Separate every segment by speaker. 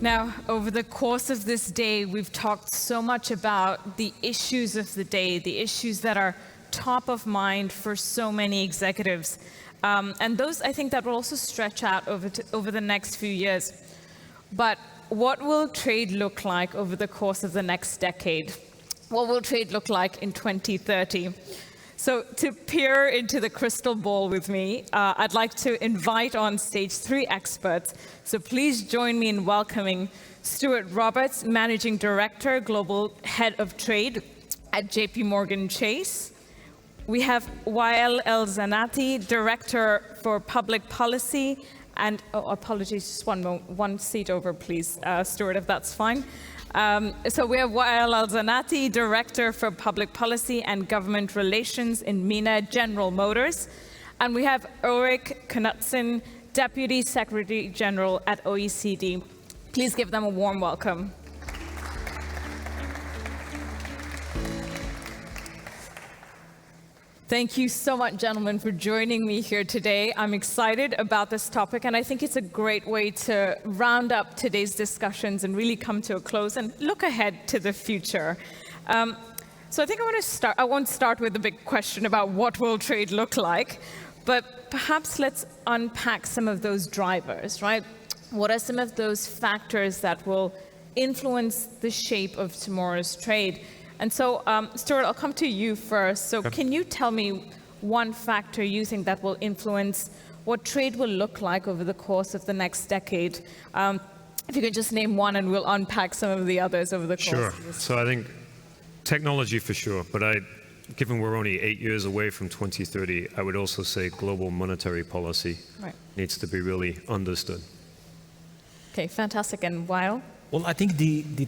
Speaker 1: Now, over the course of this day, we've talked so much about the issues of the day, the issues that are top of mind for so many executives. And those, I think, that will also stretch out over the next few years. But what will trade look like over the course of the next decade? What will trade look like in 2030? So to peer into the crystal ball with me, I'd like to invite on stage 3 experts. So please join me in welcoming Stuart Roberts, Managing Director, Global Head of Trade at JP Morgan Chase. We have Wael El-Zanati, Director for Public Policy, and apologies, just one seat over, please, Stuart, if that's fine. So we have Wael El-Zanati, Director for Public Policy and Government Relations in MENA General Motors. And we have Ulrik Knudsen, Deputy Secretary General at OECD. Please give them a warm welcome. Thank you so much, gentlemen, for joining me here today. I'm excited about this topic, and I think it's a great way to round up today's discussions and really come to a close and look ahead to the future. So I think I won't start with the big question about what will trade look like, but perhaps let's unpack some of those drivers, right? What are some of those factors that will influence the shape of tomorrow's trade? And so, Stuart, I'll come to you first. So can you tell me one factor you think that will influence what trade will look like over the course of the next decade? If you could just name one, and we'll unpack some of the others over the course of this.
Speaker 2: So I think technology for sure, but given we're only 8 years away from 2030, I would also say global monetary policy needs to be really understood.
Speaker 1: Okay, fantastic. And Wael?
Speaker 3: Well, I think the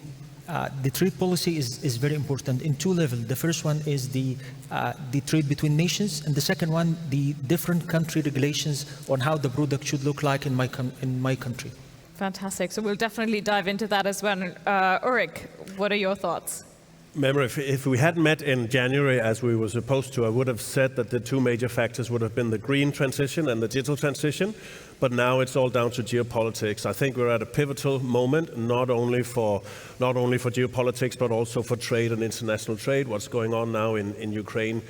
Speaker 3: trade policy is very important in 2 levels. The first one is the trade between nations, and the second one, the different country regulations on how the product should look like in my country.
Speaker 1: Fantastic. So we'll definitely dive into that as well. Ulrik, what are your thoughts?
Speaker 4: Remember, if we had met in January as we were supposed to, I would have said that the 2 major factors would have been the green transition and the digital transition. But now it's all down to geopolitics. I think we're at a pivotal moment, not only for geopolitics, but also for trade and international trade. What's going on now in Ukraine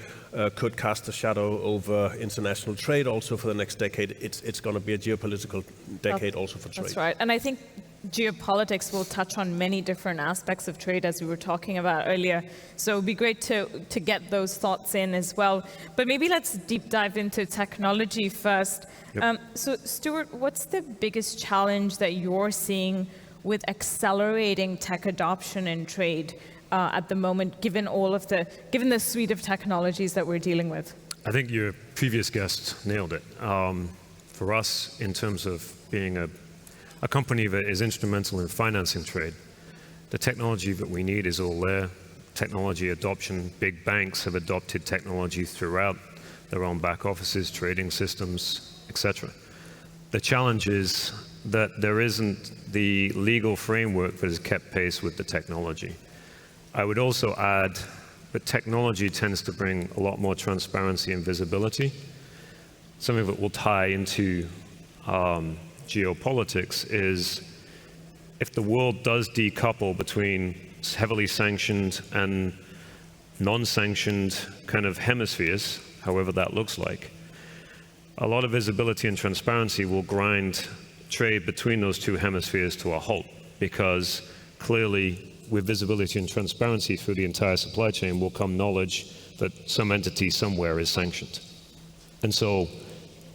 Speaker 4: could cast a shadow over international trade also for the next decade. It's going to be a geopolitical decade also for trade.
Speaker 1: That's right. And I think geopolitics will touch on many different aspects of trade, as we were talking about earlier. So it would be great to get those thoughts in as well. But maybe let's deep dive into technology first. Yep. So Stuart, what's the biggest challenge that you're seeing with accelerating tech adoption in trade at the moment, given the suite of technologies that we're dealing with?
Speaker 2: I think your previous guest nailed it. For us, in terms of being a company that is instrumental in financing trade, the technology that we need is all there. Technology adoption, big banks have adopted technology throughout their own back offices, trading systems, etc. The challenge is that there isn't the legal framework that has kept pace with the technology. I would also add that technology tends to bring a lot more transparency and visibility. Some of it will tie into geopolitics is if the world does decouple between heavily sanctioned and non-sanctioned kind of hemispheres, however that looks like, a lot of visibility and transparency will grind trade between those 2 hemispheres to a halt, because clearly with visibility and transparency through the entire supply chain will come knowledge that some entity somewhere is sanctioned. And so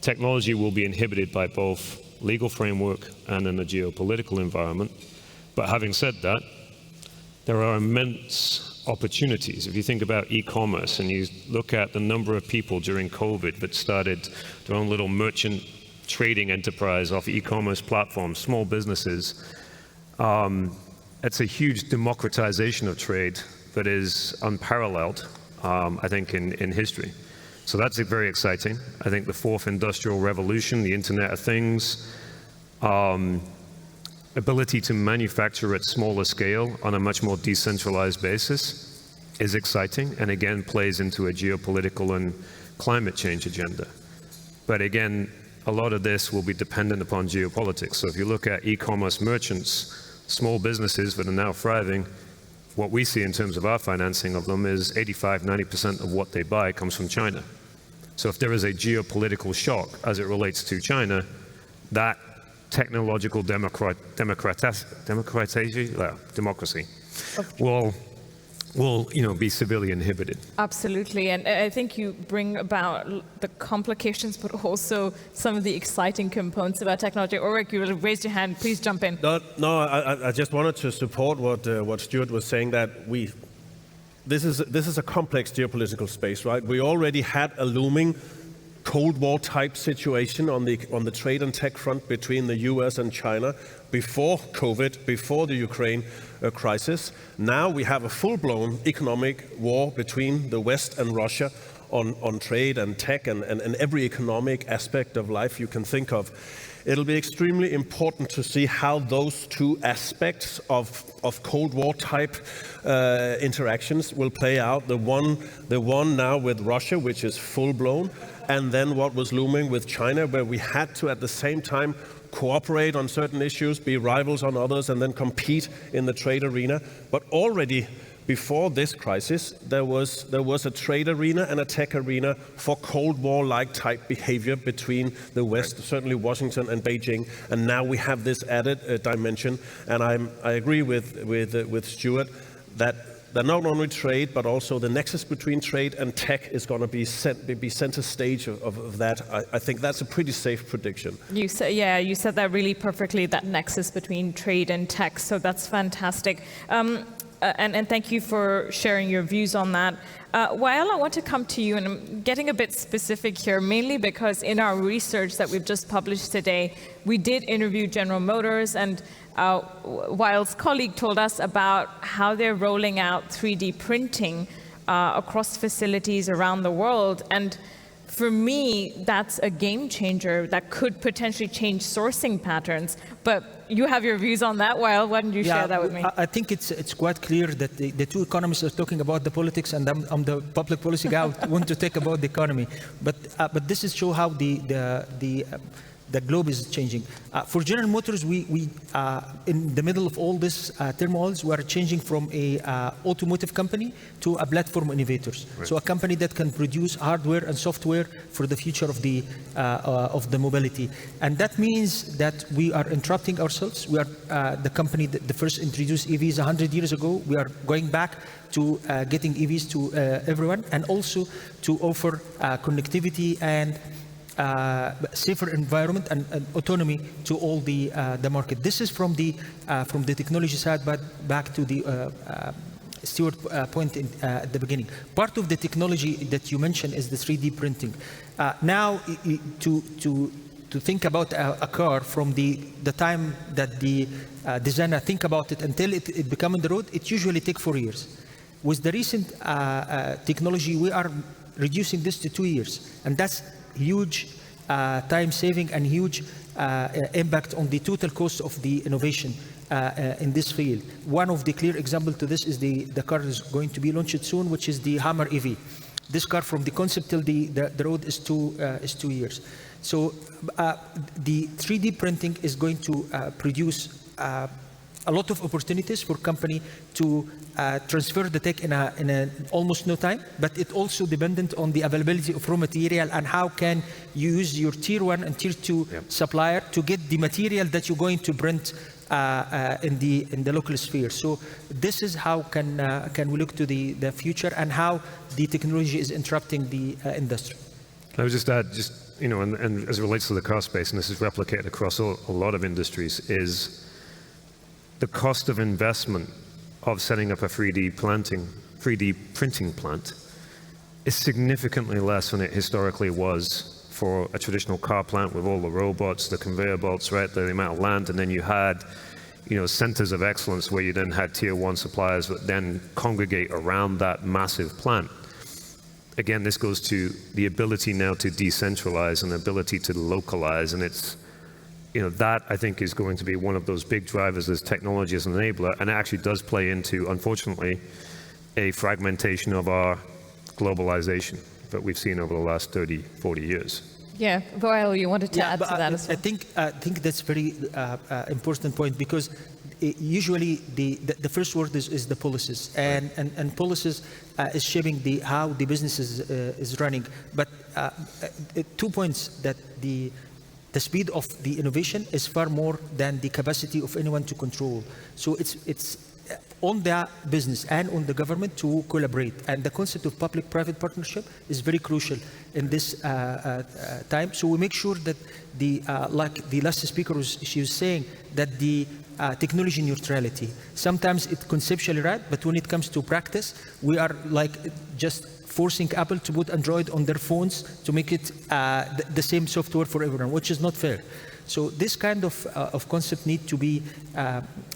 Speaker 2: technology will be inhibited by both legal framework and in the geopolitical environment. But having said that, there are immense opportunities. If you think about e-commerce and you look at the number of people during COVID that started their own little merchant trading enterprise off e-commerce platforms, small businesses, it's a huge democratization of trade that is unparalleled, I think, in history. So that's very exciting. I think the 4th industrial revolution, the Internet of Things, ability to manufacture at smaller scale on a much more decentralized basis is exciting, and again plays into a geopolitical and climate change agenda. But again, a lot of this will be dependent upon geopolitics. So if you look at e-commerce merchants, small businesses that are now thriving, what we see in terms of our financing of them is 85–90% of what they buy comes from China. So if there is a geopolitical shock as it relates to China, that technological democracy will be severely inhibited.
Speaker 1: Absolutely, and I think you bring about the complications, but also some of the exciting components about technology. Ulrich, you raised your hand. Please jump in.
Speaker 4: No, I just wanted to support what Stuart was saying, that this is a complex geopolitical space, right? We already had a looming Cold War type situation on the trade and tech front between the US and China before COVID, before the Ukraine crisis. Now we have a full-blown economic war between the West and Russia on trade and tech and every economic aspect of life you can think of. It'll be extremely important to see how those two aspects of Cold War type interactions will play out. The one now with Russia, which is full-blown, and then what was looming with China, where we had to at the same time cooperate on certain issues, be rivals on others, and then compete in the trade arena. But already before this crisis, there was a trade arena and a tech arena for Cold War-like type behavior between the West, certainly Washington and Beijing, and now we have this added dimension. And I agree with Stuart that not only trade, but also the nexus between trade and tech is going to be center stage of that. I think that's a pretty safe prediction.
Speaker 1: You said that really perfectly, that nexus between trade and tech, so that's fantastic. And thank you for sharing your views on that. Wael, I want to come to you, and I'm getting a bit specific here, mainly because in our research that we've just published today, we did interview General Motors, and Wael's colleague told us about how they're rolling out 3D printing across facilities around the world. And for me, that's a game changer that could potentially change sourcing patterns. But you have your views on that, Wael. Why don't you share that with me?
Speaker 3: I think it's quite clear that the two economists are talking about the politics, and I'm the public policy guy. I want to talk about the economy. But this is show how the globe is changing. For General Motors, we in the middle of all this turmoils, we are changing from a automotive company to a platform innovators. Right. So a company that can produce hardware and software for the future of the mobility. And that means that we are interrupting ourselves. We are the company that the first introduced EVs 100 years ago. We are going back to getting EVs to everyone, and also to offer connectivity and safer environment and autonomy to all the market. This is from the technology side, but back to the Stuart point at the beginning. Part of the technology that you mentioned is the 3D printing. Now, to think about a car from the time that the designer think about it until it become on the road, it usually takes 4 years. With the recent technology, we are reducing this to 2 years, and that's huge time saving and huge impact on the total cost of the innovation in this field. One of the clear examples to this is the car is going to be launched soon, which is the Hammer EV. This car, from the concept till the road, is 2 years. So the 3D printing is going to produce a lot of opportunities for company to transfer the tech in almost no time, but it also dependent on the availability of raw material and how can you use your tier 1 and tier 2 supplier to get the material that you're going to print in the local sphere. So this is how can we look to the future and how the technology is interrupting the industry.
Speaker 2: I would just add, and as it relates to the cost space, and this is replicated across a lot of industries, is the cost of investment of setting up a 3D printing plant is significantly less than it historically was for a traditional car plant with all the robots, the conveyor belts, right, the amount of land, and then you had, centers of excellence where you then had tier 1 suppliers that then congregate around that massive plant. Again, this goes to the ability now to decentralize and the ability to localize, and it's that, I think, is going to be one of those big drivers as technology as an enabler, and it actually does play into, unfortunately, a fragmentation of our globalization that we've seen over the last 30, 40 years.
Speaker 1: Yeah, Wael, you wanted to add to that as well.
Speaker 3: I think that's very important point, because usually the first word is the policies, and policies is shaping how the business is running. But 2 points: that the speed of the innovation is far more than the capacity of anyone to control. So it's on the business and on the government to collaborate. And the concept of public-private partnership is very crucial in this time. So we make sure that like the last speaker she was saying, that the technology neutrality. Sometimes it's conceptually right, but when it comes to practice, we are like just forcing Apple to put Android on their phones to make it the same software for everyone, which is not fair. So this kind of concept need to be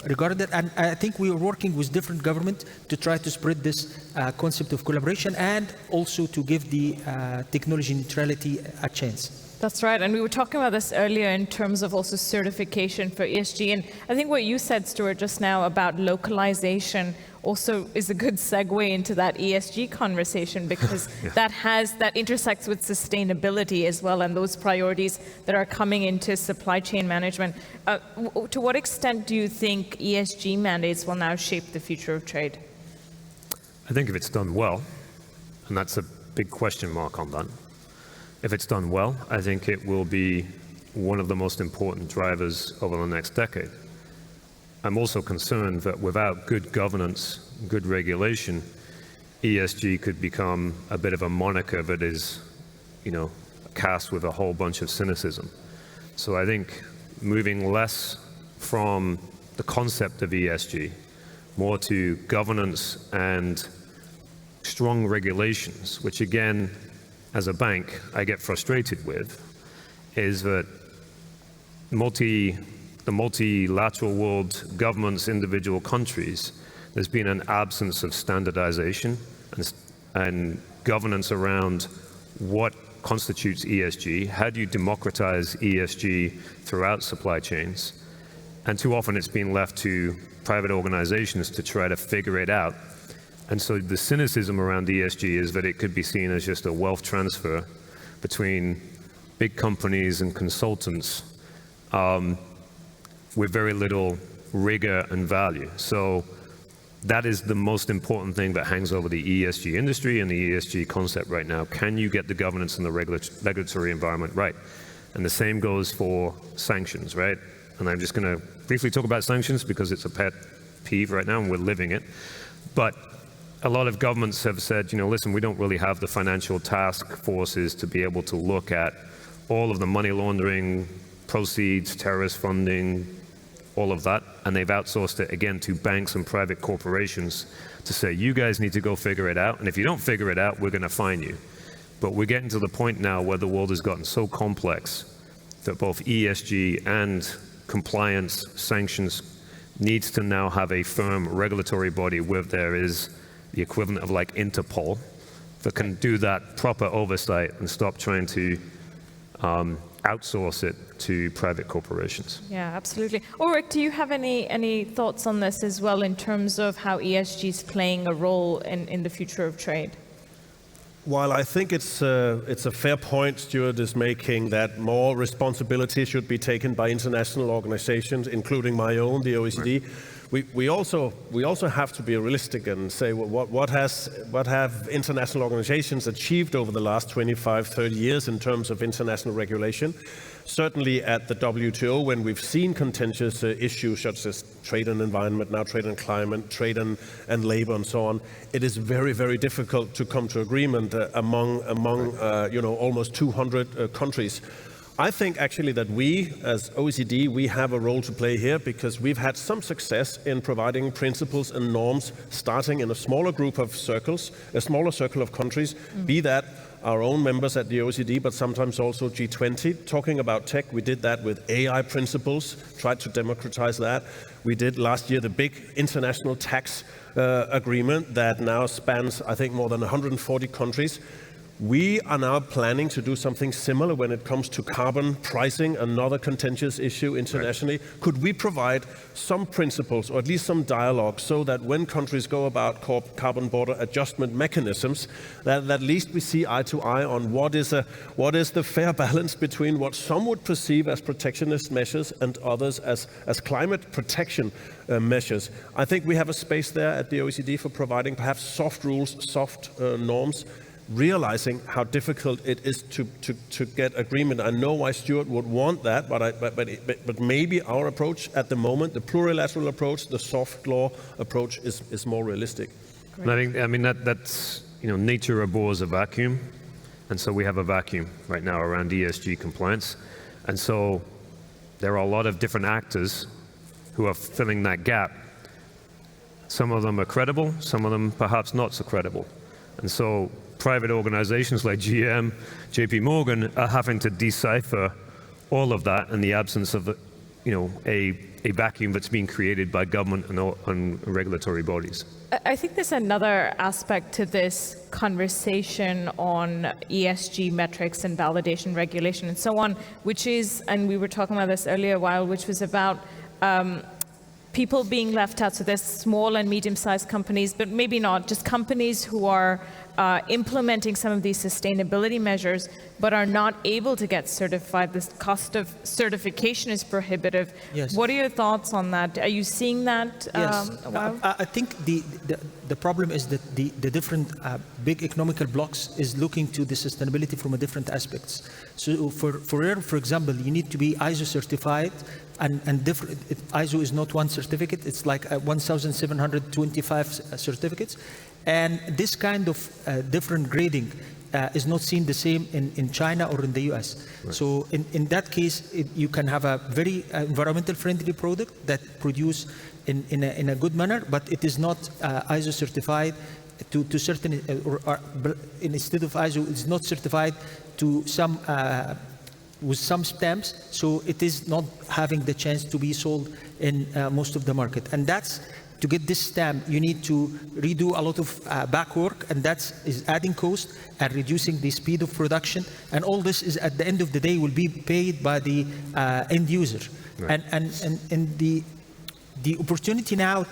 Speaker 3: regarded, and I think we are working with different governments to try to spread this concept of collaboration and also to give the technology neutrality a chance.
Speaker 1: That's right, and we were talking about this earlier in terms of also certification for ESG, and I think what you said, Stuart, just now about localization also is a good segue into that ESG conversation, because that intersects with sustainability as well, and those priorities that are coming into supply chain management. To what extent do you think ESG mandates will now shape the future of trade?
Speaker 2: I think if it's done well, and that's a big question mark on that, if it's done well, I think it will be one of the most important drivers over the next decade. I'm also concerned that without good governance, good regulation, ESG could become a bit of a moniker that is, cast with a whole bunch of cynicism. So I think moving less from the concept of ESG, more to governance and strong regulations, which again, as a bank, I get frustrated with, is that the multilateral world governments, individual countries, there's been an absence of standardization and governance around what constitutes ESG. How do you democratize ESG throughout supply chains? And too often it's been left to private organizations to try to figure it out. And so the cynicism around ESG is that it could be seen as just a wealth transfer between big companies and consultants with very little rigor and value. So that is the most important thing that hangs over the ESG industry and the ESG concept right now. Can you get the governance and the regulatory environment right? And the same goes for sanctions, right? And I'm just going to briefly talk about sanctions because it's a pet peeve right now and we're living it. But a lot of governments have said, listen, we don't really have the financial task forces to be able to look at all of the money laundering, proceeds, terrorist funding, all of that, and they've outsourced it again to banks and private corporations to say, you guys need to go figure it out, and if you don't figure it out, we're going to fine you. But we're getting to the point now where the world has gotten so complex that both ESG and compliance sanctions needs to now have a firm regulatory body where there is the equivalent of like Interpol that can do that proper oversight and stop trying to outsource it to private corporations.
Speaker 1: Yeah, absolutely. Ulrich, do you have any thoughts on this as well in terms of how ESG is playing a role in the future of trade?
Speaker 4: While I think it's a fair point Stuart is making, that more responsibility should be taken by international organizations, including my own, the OECD, right. We also have to be realistic and say what have international organizations achieved over the last 25, 30 years in terms of international regulation. Certainly at the WTO, when we've seen contentious issues such as trade and environment, now trade and climate, trade and labor and so on, it is very, very difficult to come to agreement among almost 200 countries. I think actually that we, as OECD, we have a role to play here because we've had some success in providing principles and norms starting in a smaller group of circles, a smaller circle of countries, be that our own members at the OECD, but sometimes also G20, talking about tech. We did that with AI principles, tried to democratize that. We did last year the big international tax agreement that now spans, I think, more than 140 countries. We are now planning to do something similar when it comes to carbon pricing, another contentious issue internationally. Right. Could we provide some principles, or at least some dialogue, so that when countries go about carbon border adjustment mechanisms, that at least we see eye to eye on what is the fair balance between what some would perceive as protectionist measures and others as climate protection measures. I think we have a space there at the OECD for providing perhaps soft rules, soft norms, realizing how difficult it is to get agreement. I know why Stuart would want that, but maybe our approach at the moment, the plurilateral approach, the soft law approach, is more realistic.
Speaker 2: I mean that's nature abhors a vacuum, and so we have a vacuum right now around ESG compliance, and so there are a lot of different actors who are filling that gap. Some of them are credible, some of them perhaps not so credible, and so private organizations like GM, JP Morgan are having to decipher all of that in the absence of a vacuum that's being created by government and regulatory bodies.
Speaker 1: I think there's another aspect to this conversation on ESG metrics and validation, regulation, and so on, which is, and we were talking about this earlier a while, which was about people being left out. So there's small and medium-sized companies, but maybe not, just companies who are implementing some of these sustainability measures, but are not able to get certified. The cost of certification is prohibitive.
Speaker 3: Yes.
Speaker 1: What are your thoughts on that? Are you seeing that?
Speaker 3: Yes. I think the problem is that the different big economical blocks is looking to the sustainability from a different aspects. So for example, you need to be ISO certified, and different. ISO is not one certificate, it's like 1,725 certificates. And this kind of different grading is not seen the same in China or in the US. Right. So in that case, you can have a very environmental friendly product that produce in a good manner, but it is not ISO certified to certain, instead of ISO, it's not certified to some, with some stamps, so it is not having the chance to be sold in most of the market. And that's, to get this stamp, you need to redo a lot of back work, and that is adding cost and reducing the speed of production. And all this is, at the end of the day, will be paid by the end user. Right. And the opportunity now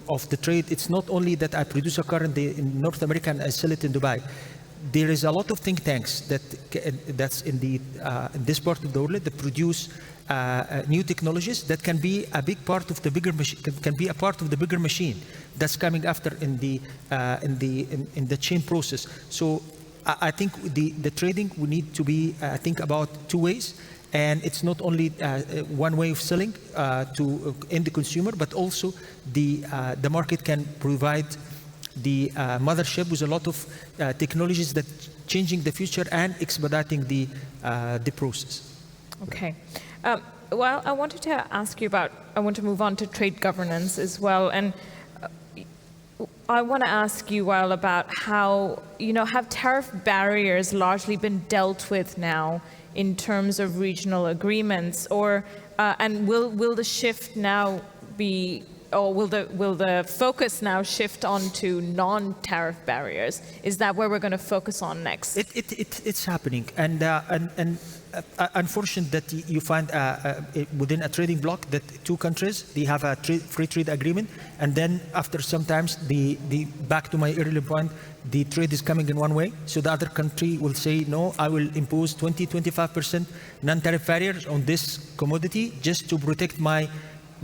Speaker 3: of the trade, it's not only that I produce a car in North America and I sell it in Dubai. There is a lot of think tanks that's in this part of the world that produce new technologies that can be a big part of the bigger machine, can be a part of the bigger machine that's coming after in the chain process. So I think the trading we need to be think about two ways, and it's not only one way of selling to end consumer, but also the market can provide the mothership with a lot of technologies that changing the future and expediting the process.
Speaker 1: Okay. Well, I wanted to ask you about, I want to move on to trade governance as well. And I want to ask you, Wael, about how, have tariff barriers largely been dealt with now in terms of regional agreements, or, and will the shift now be, or will the focus now shift onto non-tariff barriers? Is that where we're going to focus on next?
Speaker 3: It's happening, and unfortunate that you find within a trading bloc that two countries, they have a free trade agreement, and then after sometimes back to my earlier point, the trade is coming in one way, so the other country will say, no, I will impose 20-25% non-tariff barriers on this commodity just to protect my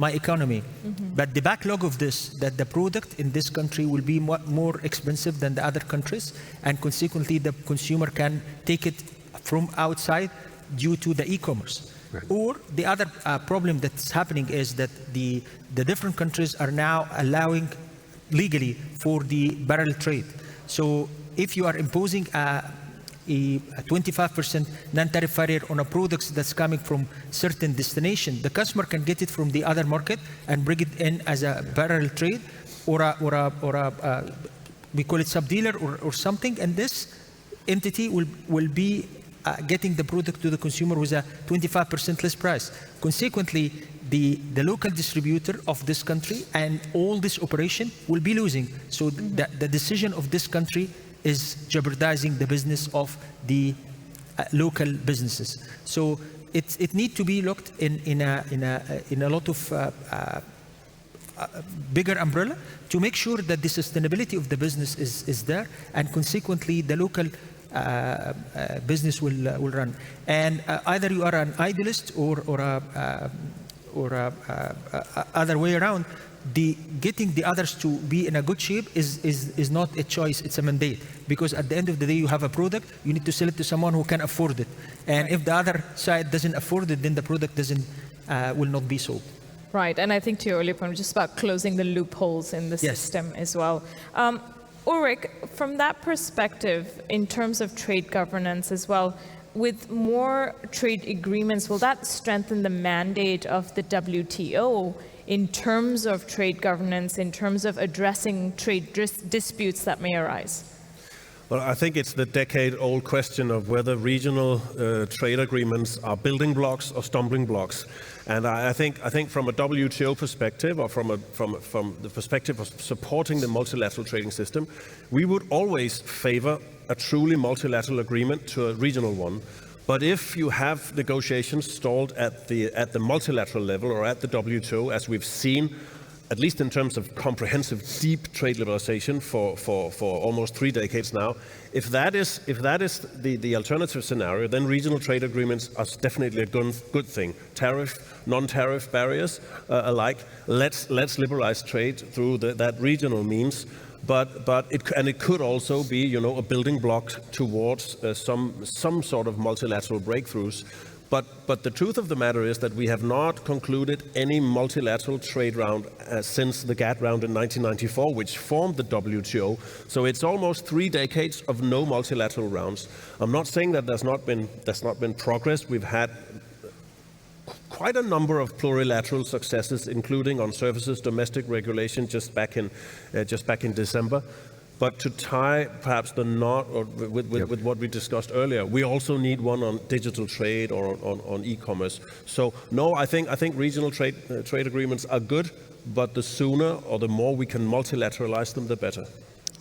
Speaker 3: economy. Mm-hmm. But the backlog of this, that the product in this country will be more expensive than the other countries, and consequently the consumer can take it from outside due to the e-commerce. Right. Or the other problem that's happening is that the different countries are now allowing legally for the barrel trade. So if you are imposing a 25% non-tariff barrier on a product that's coming from certain destination, the customer can get it from the other market and bring it in as a barrel trade, or we call it sub-dealer or something, and this entity will be getting the product to the consumer with a 25% less price. Consequently, the local distributor of this country and all this operation will be losing. So the decision of this country is jeopardizing the business of the local businesses. So it needs to be looked in a lot of bigger umbrella to make sure that the sustainability of the business is there, and consequently the local business will run. And either you are an idealist or other way around, getting the others to be in a good shape is not a choice, it's a mandate. Because at the end of the day, you have a product, you need to sell it to someone who can afford it. And if the other side doesn't afford it, then the product will not be sold.
Speaker 1: Right, and I think to your earlier point, just about closing the loopholes in the system as well. Ulrich, from that perspective, in terms of trade governance as well, with more trade agreements, will that strengthen the mandate of the WTO in terms of trade governance, in terms of addressing trade disputes that may arise?
Speaker 4: Well, I think it's the decade-old question of whether regional trade agreements are building blocks or stumbling blocks. And I think from a WTO perspective, or from the perspective of supporting the multilateral trading system, we would always favor a truly multilateral agreement to a regional one. But if you have negotiations stalled at the multilateral level or at the WTO, as we've seen, at least in terms of comprehensive, deep trade liberalization for almost 3 decades now, if that is the alternative scenario, then regional trade agreements are definitely a good thing. Tariff, non-tariff barriers alike. Let's liberalize trade through that regional means. But it could also be, a building block towards some sort of multilateral breakthroughs. But the truth of the matter is that we have not concluded any multilateral trade round since the GATT round in 1994, which formed the WTO. So it's almost 3 decades of no multilateral rounds. I'm not saying that there's not been progress. We've had quite a number of plurilateral successes, including on services domestic regulation just back in December. But to tie perhaps the knot with what we discussed earlier, we also need one on digital trade or on e-commerce. So no, I think regional trade agreements are good, but the sooner or the more we can multilateralize them, the better.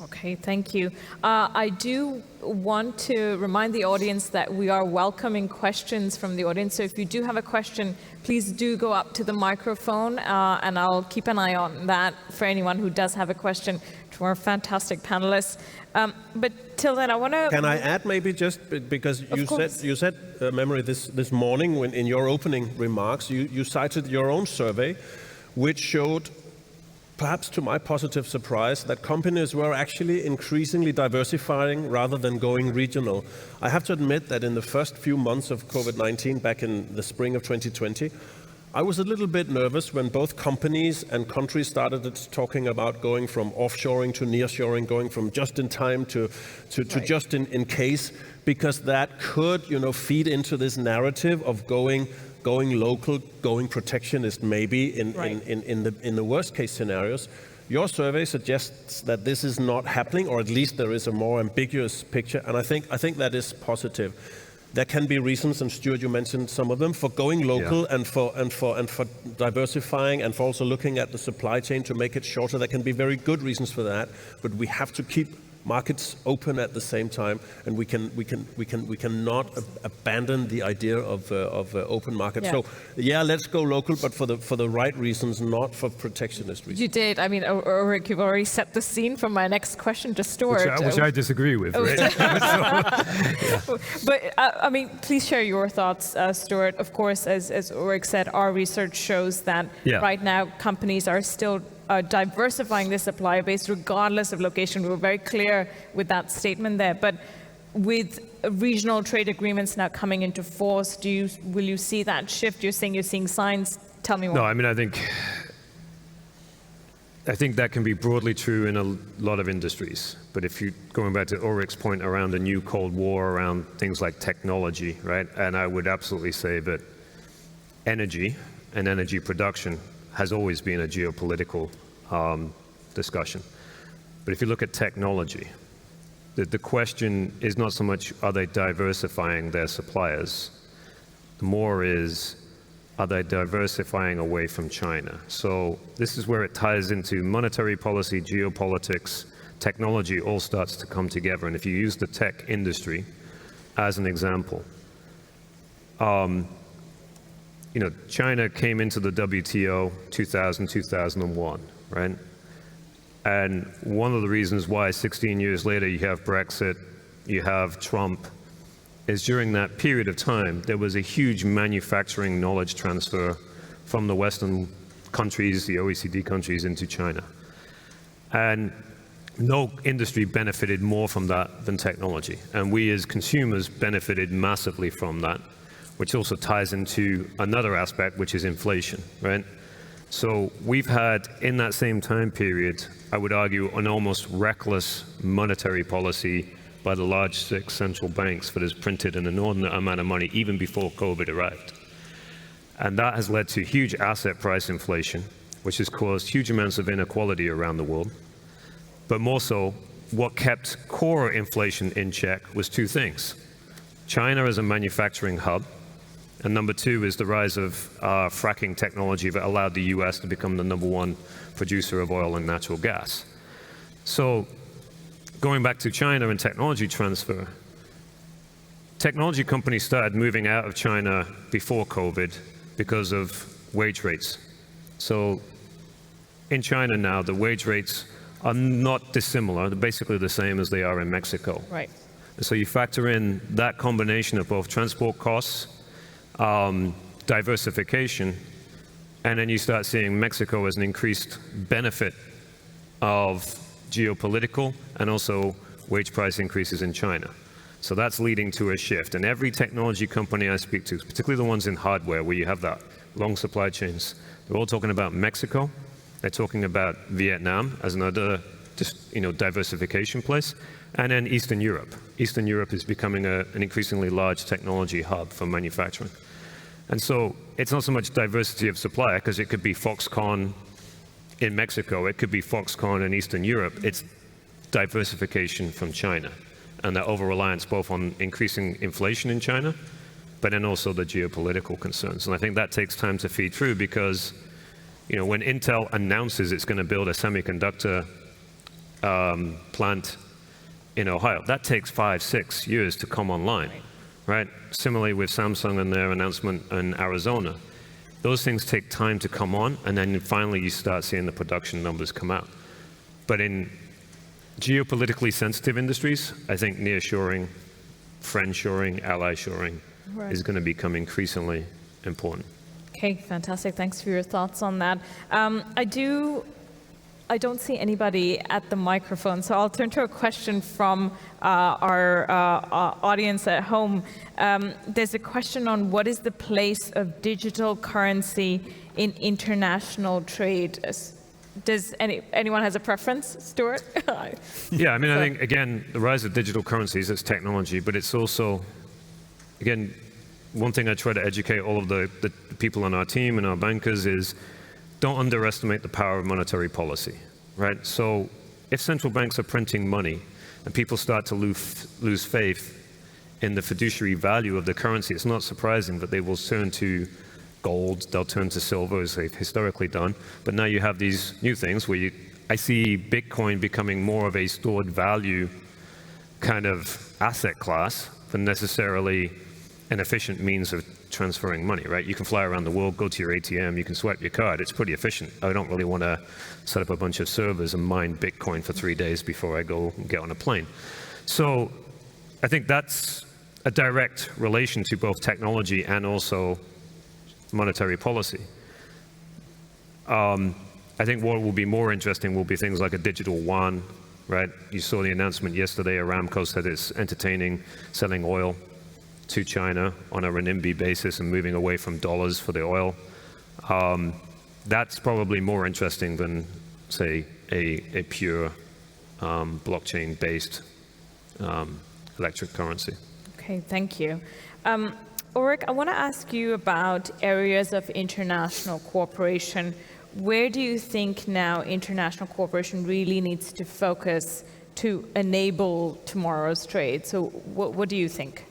Speaker 1: Okay, thank you. I do want to remind the audience that we are welcoming questions from the audience. So if you do have a question, please do go up to the microphone, and I'll keep an eye on that for anyone who does have a question to our fantastic panelists. But till then, I want to...
Speaker 4: Can I add maybe just because you said Memory, this morning when in your opening remarks, you cited your own survey, which showed, perhaps to my positive surprise, that companies were actually increasingly diversifying rather than going regional. I have to admit that in the first few months of COVID-19, back in the spring of 2020, I was a little bit nervous when both companies and countries started talking about going from offshoring to nearshoring, going from just-in-time to just in case, because that could, feed into this narrative of going local, going protectionist, maybe in the worst case scenarios. Your survey suggests that this is not happening, or at least there is a more ambiguous picture, and I think that is positive. There can be reasons, and Stuart, you mentioned some of them, for going local and for diversifying, and for also looking at the supply chain to make it shorter. There can be very good reasons for that, but we have to keep markets open at the same time, and we cannot abandon the idea of open markets. Yeah. So let's go local, but for the right reasons, not for protectionist reasons.
Speaker 1: You did. I mean, Ulrich, you've already set the scene for my next question to Stuart,
Speaker 2: which I disagree with. Right?
Speaker 1: But I mean, please share your thoughts, Stuart. Of course, as Ulrich said, our research shows that right now companies are still diversifying the supply base regardless of location. We were very clear with that statement there. But with regional trade agreements now coming into force, will you see that shift? You're saying you're seeing signs. Tell me more.
Speaker 2: No, I mean, I think that can be broadly true in a lot of industries. But if you, going back to Ulrich's point around the new Cold War, around things like technology, right? And I would absolutely say that energy and energy production has always been a geopolitical discussion. But if you look at technology, the question is not so much are they diversifying their suppliers, the more is are they diversifying away from China? So this is where it ties into monetary policy, geopolitics, technology all starts to come together. And if you use the tech industry as an example, China came into the WTO 2000, 2001, right? And one of the reasons why 16 years later you have Brexit, you have Trump, is during that period of time, there was a huge manufacturing knowledge transfer from the Western countries, the OECD countries, into China. And no industry benefited more from that than technology. And we as consumers benefited massively from that, which also ties into another aspect, which is inflation, right? So we've had, in that same time period, I would argue, an almost reckless monetary policy by the large 6 central banks that has printed an inordinate amount of money even before COVID arrived. And that has led to huge asset price inflation, which has caused huge amounts of inequality around the world. But more so, what kept core inflation in check was 2 things. China as a manufacturing hub, and number 2 is the rise of fracking technology that allowed the US to become the #1 producer of oil and natural gas. So going back to China and technology transfer, technology companies started moving out of China before COVID because of wage rates. So in China now, the wage rates are not dissimilar. They're basically the same as they are in Mexico.
Speaker 1: Right.
Speaker 2: So you factor in that combination of both transport costs, diversification, and then you start seeing Mexico as an increased benefit of geopolitical and also wage price increases in China. So that's leading to a shift. And every technology company I speak to, particularly the ones in hardware where you have that long supply chains, they're all talking about Mexico. They're talking about Vietnam as another diversification place. And then Eastern Europe. Eastern Europe is becoming an increasingly large technology hub for manufacturing. And so it's not so much diversity of supply, because it could be Foxconn in Mexico, it could be Foxconn in Eastern Europe. It's diversification from China, and that over-reliance both on increasing inflation in China, but then also the geopolitical concerns. And I think that takes time to feed through, because when Intel announces it's going to build a semiconductor plant in Ohio, that takes 5-6 years to come online, right? Similarly with Samsung and their announcement in Arizona. Those things take time to come on, and then finally you start seeing the production numbers come out. But in geopolitically sensitive industries, I think nearshoring, friendshoring, ally-shoring is going to become increasingly important.
Speaker 1: Okay, fantastic. Thanks for your thoughts on that. I don't see anybody at the microphone, so I'll turn to a question from our audience at home. There's a question on what is the place of digital currency in international trade? Does anyone has a preference, Stuart?
Speaker 2: Yeah, I mean, I think, again, the rise of digital currencies, it's technology, but it's also, again, one thing I try to educate all of the people on our team and our bankers is, don't underestimate the power of monetary policy, right? So if central banks are printing money and people start to lose faith in the fiduciary value of the currency, it's not surprising that they will turn to gold, they'll turn to silver, as they've historically done. But now you have these new things where I see Bitcoin becoming more of a stored value kind of asset class than necessarily an efficient means of transferring money, right? You can fly around the world, go to your ATM, you can swipe your card. It's pretty efficient. I don't really want to set up a bunch of servers and mine Bitcoin for 3 days before I go and get on a plane. So I think that's a direct relation to both technology and also monetary policy. I think what will be more interesting will be things like a digital yuan, right? You saw the announcement yesterday, Aramco said it's entertaining selling oil to China on a renminbi basis and moving away from dollars for the oil. That's probably more interesting than, say, a pure blockchain-based electric currency.
Speaker 1: Okay, thank you. Ulrich, I want to ask you about areas of international cooperation. Where do you think now international cooperation really needs to focus to enable tomorrow's trade? So what do you think?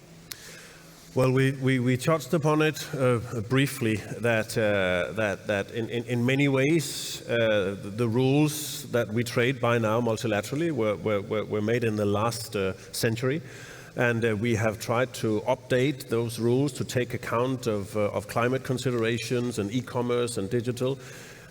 Speaker 4: Well, we touched upon it briefly, that in many ways the rules that we trade by now multilaterally were made in the last century, and we have tried to update those rules to take account of climate considerations and e-commerce and digital.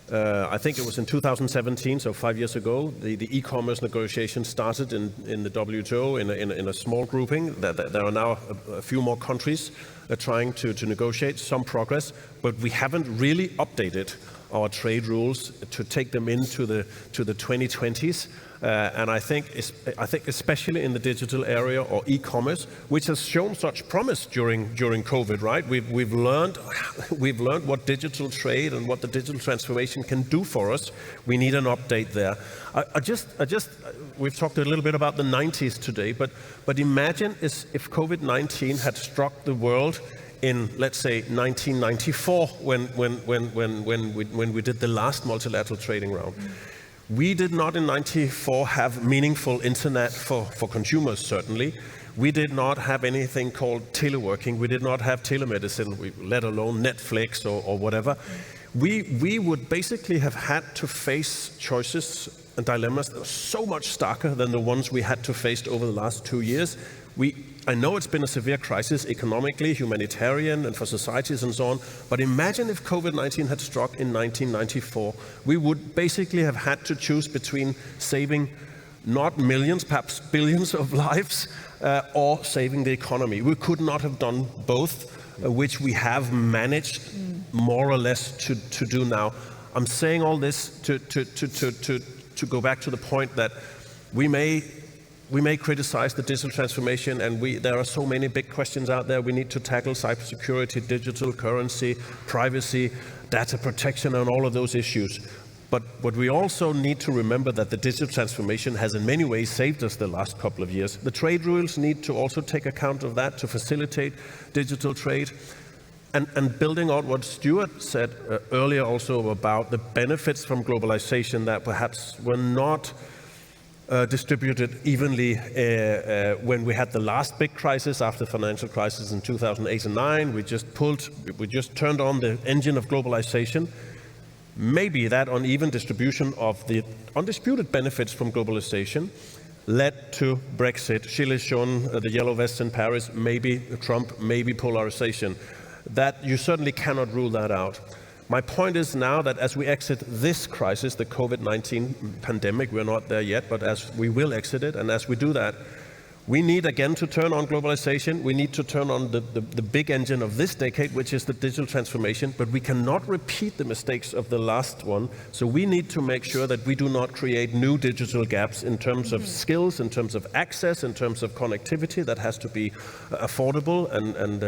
Speaker 4: I think it was in 2017, so 5 years ago, the e-commerce negotiations started in the WTO in a small grouping. There are now a few more countries trying to negotiate some progress, but we haven't really updated our trade rules to take them into the 2020s. And I think especially in the digital area or e-commerce, which has shown such promise during COVID, right? We've learned what digital trade and what the digital transformation can do for us. We need an update there. We've talked a little bit about the 90s today, but imagine if COVID-19 had struck the world in, let's say, 1994, when we did the last multilateral trading round. We did not in 94 have meaningful internet for consumers, certainly. We did not have anything called teleworking. We did not have telemedicine, let alone Netflix or whatever. We would basically have had to face choices and dilemmas that are so much starker than the ones we had to face over the last 2 years. I know it's been a severe crisis economically, humanitarian, and for societies and so on, but imagine if COVID-19 had struck in 1994. We would basically have had to choose between saving not millions, perhaps billions of lives, or saving the economy. We could not have done both, which we have managed more or less to do now. I'm saying all this to go back to the point that we may criticize the digital transformation, and there are so many big questions out there. We need to tackle cybersecurity, digital currency, privacy, data protection, and all of those issues. But we also need to remember that the digital transformation has in many ways saved us the last couple of years. The trade rules need to also take account of that to facilitate digital trade. And building on what Stuart said earlier also about the benefits from globalization that perhaps were not distributed evenly when we had the last big crisis after the financial crisis in 2008 and 9. We just turned on the engine of globalization. Maybe that uneven distribution of the undisputed benefits from globalization led to Brexit, Gilets jaunes, the yellow vests in Paris, maybe Trump, maybe polarization. That you certainly cannot rule that out. My point is now that as we exit this crisis, the COVID-19 pandemic, we're not there yet, but as we will exit it, and as we do that, we need again to turn on globalization. We need to turn on the big engine of this decade, which is the digital transformation, but we cannot repeat the mistakes of the last one. So we need to make sure that we do not create new digital gaps in terms of skills, in terms of access, in terms of connectivity that has to be affordable and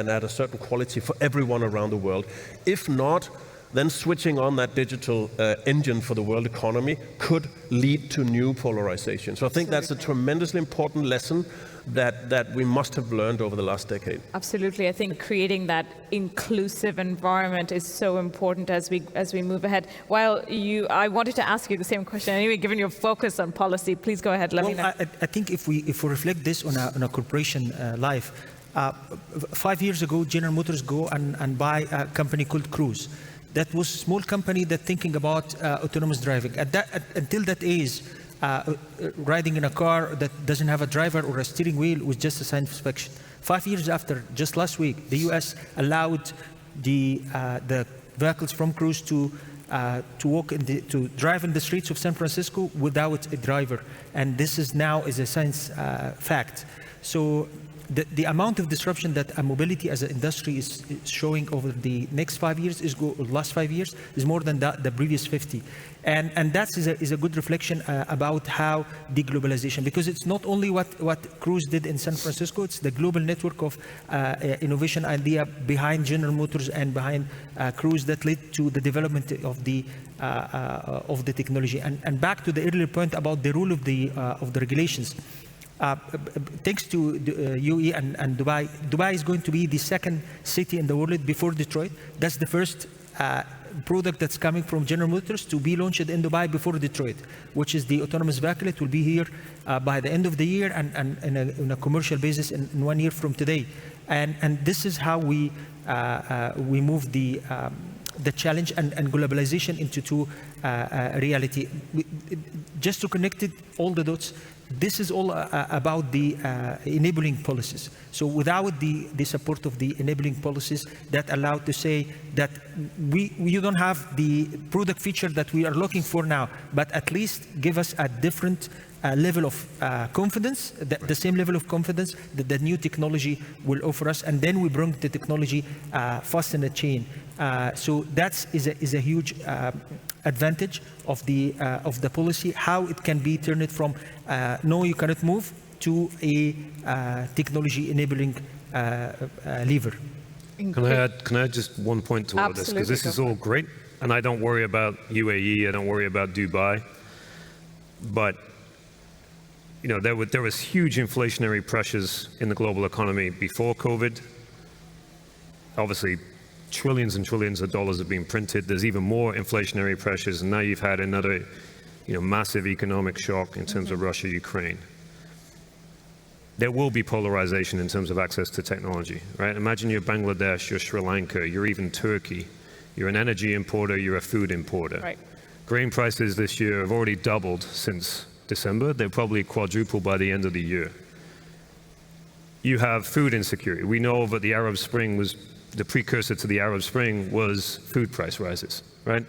Speaker 4: at a certain quality for everyone around the world. If not, then switching on that digital engine for the world economy could lead to new polarization. So I think that's a tremendously important lesson that we must have learned over the last decade.
Speaker 1: Absolutely. I think creating that inclusive environment is so important as we move ahead. I wanted to ask you the same question anyway, given your focus on policy. Please go ahead, let me know.
Speaker 3: I think if we reflect this on a corporation life, 5 years ago, General Motors go and buy a company called Cruise. That was a small company that thinking about autonomous driving. Until that age, riding in a car that doesn't have a driver or a steering wheel was just a science fiction. 5 years after, just last week, the US allowed the vehicles from Cruise to drive in the streets of San Francisco without a driver. And this is now a science fact. So the amount of disruption that mobility as an industry is showing over the next 5 years, last 5 years, is more than the previous 50. And that is a good reflection about how deglobalization, because it's not only what Cruise did in San Francisco, it's the global network of innovation idea behind General Motors and behind Cruise that led to the development of the technology. And back to the earlier point about the role of the regulations. Thanks to UAE and Dubai, Dubai is going to be the second city in the world before Detroit. That's the first product that's coming from General Motors to be launched in Dubai before Detroit, which is the autonomous vehicle. It will be here by the end of the year and on a commercial basis in 1 year from today. And this is how we move the challenge and globalization into two reality. Just to connect it, all the dots, this is all about the enabling policies. So without the support of the enabling policies that allow to say that you don't have the product feature that we are looking for now, but at least give us a different level of confidence, the same level of confidence that the new technology will offer us, and then we bring the technology fast in the chain. So that is a huge advantage of the policy, how it can be turned from no, you cannot move, to a technology enabling lever.
Speaker 2: Can I add just one point to all this? Because this is all great, and I don't worry about UAE, I don't worry about Dubai, but there was huge inflationary pressures in the global economy before COVID. Obviously, trillions and trillions of dollars have been printed. There's even more inflationary pressures, and now you've had another, massive economic shock in terms of Russia, Ukraine. There will be polarization in terms of access to technology, right? Imagine you're Bangladesh, you're Sri Lanka, you're even Turkey. You're an energy importer, you're a food importer.
Speaker 1: Right.
Speaker 2: Grain prices this year have already doubled since December. They'll probably quadruple by the end of the year. You have food insecurity. We know that the Arab Spring was, the precursor to the Arab Spring was food price rises, right?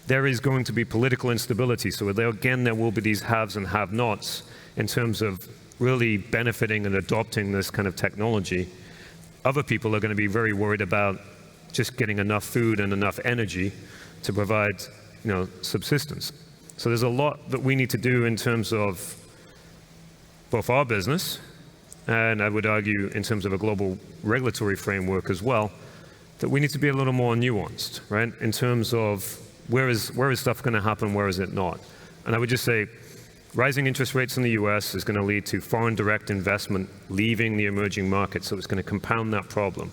Speaker 2: There is going to be political instability. So there will be these haves and have-nots in terms of really benefiting and adopting this kind of technology. Other people are going to be very worried about just getting enough food and enough energy to provide, subsistence. So there's a lot that we need to do in terms of both our business, and I would argue in terms of a global regulatory framework as well, that we need to be a little more nuanced, right? In terms of where is stuff going to happen, where is it not? And I would just say, rising interest rates in the US is going to lead to foreign direct investment leaving the emerging markets, so it's going to compound that problem.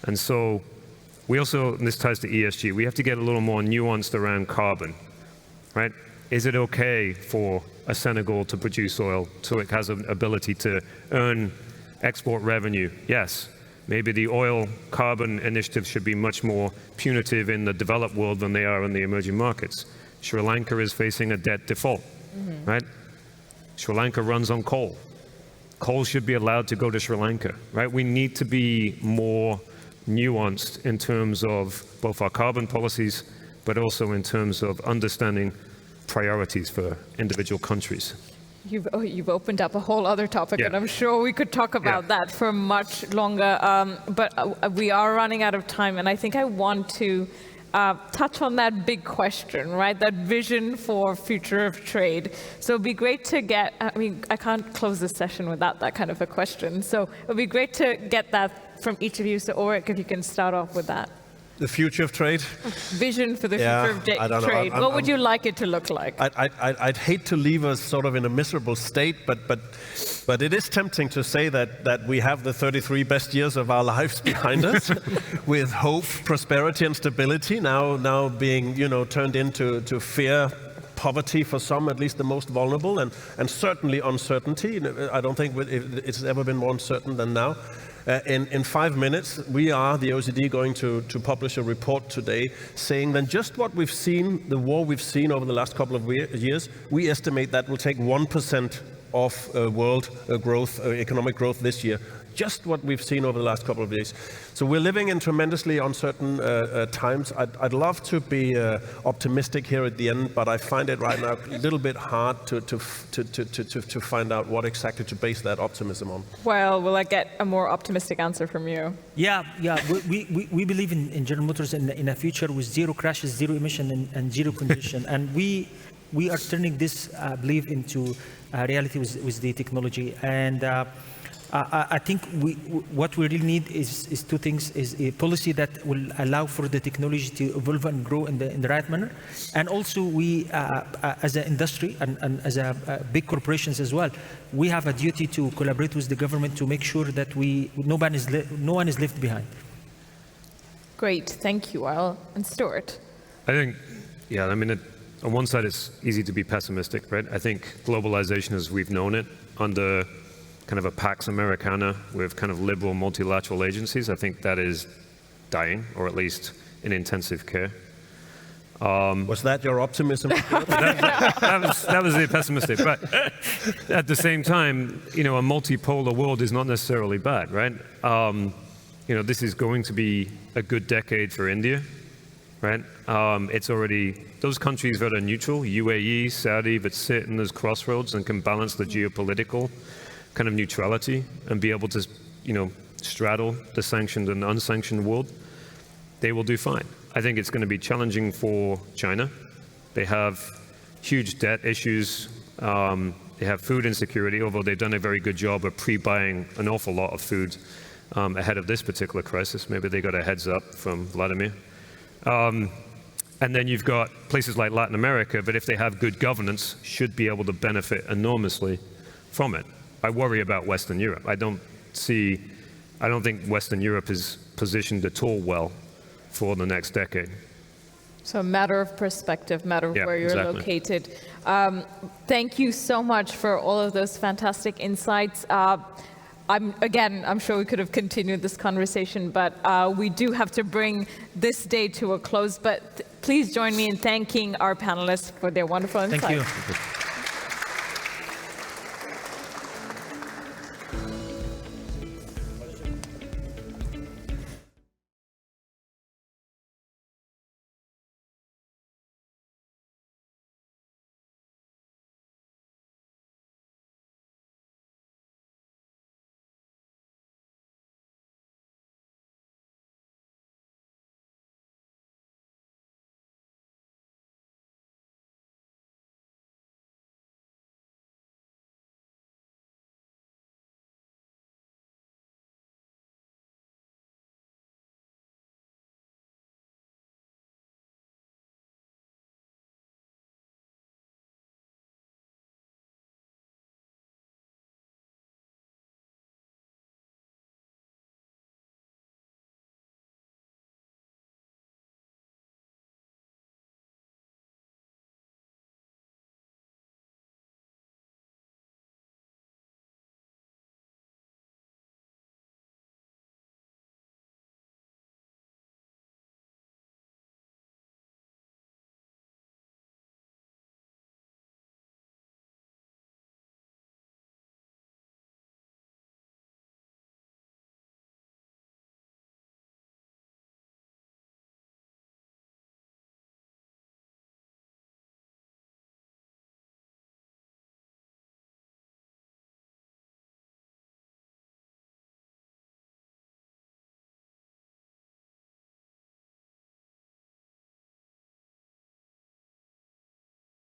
Speaker 2: And so we also, and this ties to ESG, we have to get a little more nuanced around carbon, right? Is it okay for a Senegal to produce oil so it has an ability to earn export revenue? Yes. Maybe the oil carbon initiatives should be much more punitive in the developed world than they are in the emerging markets. Sri Lanka is facing a debt default, right? Sri Lanka runs on coal. Coal should be allowed to go to Sri Lanka, right? We need to be more nuanced in terms of both our carbon policies, but also in terms of understanding priorities for individual countries.
Speaker 1: You've opened up a whole other topic, and I'm sure we could talk about that for much longer, but we are running out of time, and I think I want to touch on that big question, right? That vision for future of trade. So it'd be great to get, I can't close this session without that kind of a question, so it'd be great to get that from each of you. So Ulrich, if you can start off with that.
Speaker 4: The future of trade?
Speaker 1: Vision for the future of trade. What would you like it to look like?
Speaker 4: I'd hate to leave us sort of in a miserable state, but it is tempting to say that we have the 33 best years of our lives behind us, with hope, prosperity, and stability now being turned into fear, poverty for some, at least the most vulnerable, and certainly uncertainty. I don't think it's ever been more uncertain than now. In 5 minutes, we are, the OECD, going to publish a report today saying that just what we've seen, the war we've seen over the last couple of years, we estimate that will take 1% of world growth, economic growth this year. Just what we've seen over the last couple of days. So we're living in tremendously uncertain times. I'd love to be optimistic here at the end, but I find it right now a little bit hard to find out what exactly to base that optimism on.
Speaker 1: Well, will I get a more optimistic answer from you?
Speaker 3: Yeah. We believe in General Motors in a future with zero crashes, zero emission, and zero congestion, and we are turning this belief into reality with the technology. And I think what we really need is two things: is a policy that will allow for the technology to evolve and grow in the right manner, and also we, as an industry and as a big corporations as well, we have a duty to collaborate with the government to make sure that no one is left behind.
Speaker 1: Great, thank you, Wael. And Stuart.
Speaker 2: I think, on one side it's easy to be pessimistic, right? I think globalization as we've known it under kind of a Pax Americana with kind of liberal multilateral agencies. I think that is dying, or at least in intensive care.
Speaker 4: Was that your optimism?
Speaker 2: that was the pessimistic. But at the same time, a multipolar world is not necessarily bad, right? This is going to be a good decade for India, right? It's already, those countries that are neutral, UAE, Saudi, that sit in those crossroads and can balance the geopolitical kind of neutrality and be able to, straddle the sanctioned and unsanctioned world, they will do fine. I think it's going to be challenging for China. They have huge debt issues. They have food insecurity, although they've done a very good job of pre-buying an awful lot of food ahead of this particular crisis. Maybe they got a heads up from Vladimir. And then you've got places like Latin America, but if they have good governance, should be able to benefit enormously from it. I worry about Western Europe. I don't think Western Europe is positioned at all well for the next decade.
Speaker 1: So a matter of perspective, matter of where you're located. Thank you so much for all of those fantastic insights. I'm sure we could have continued this conversation, but we do have to bring this day to a close. But please join me in thanking our panelists for their wonderful insights.
Speaker 3: Thank you.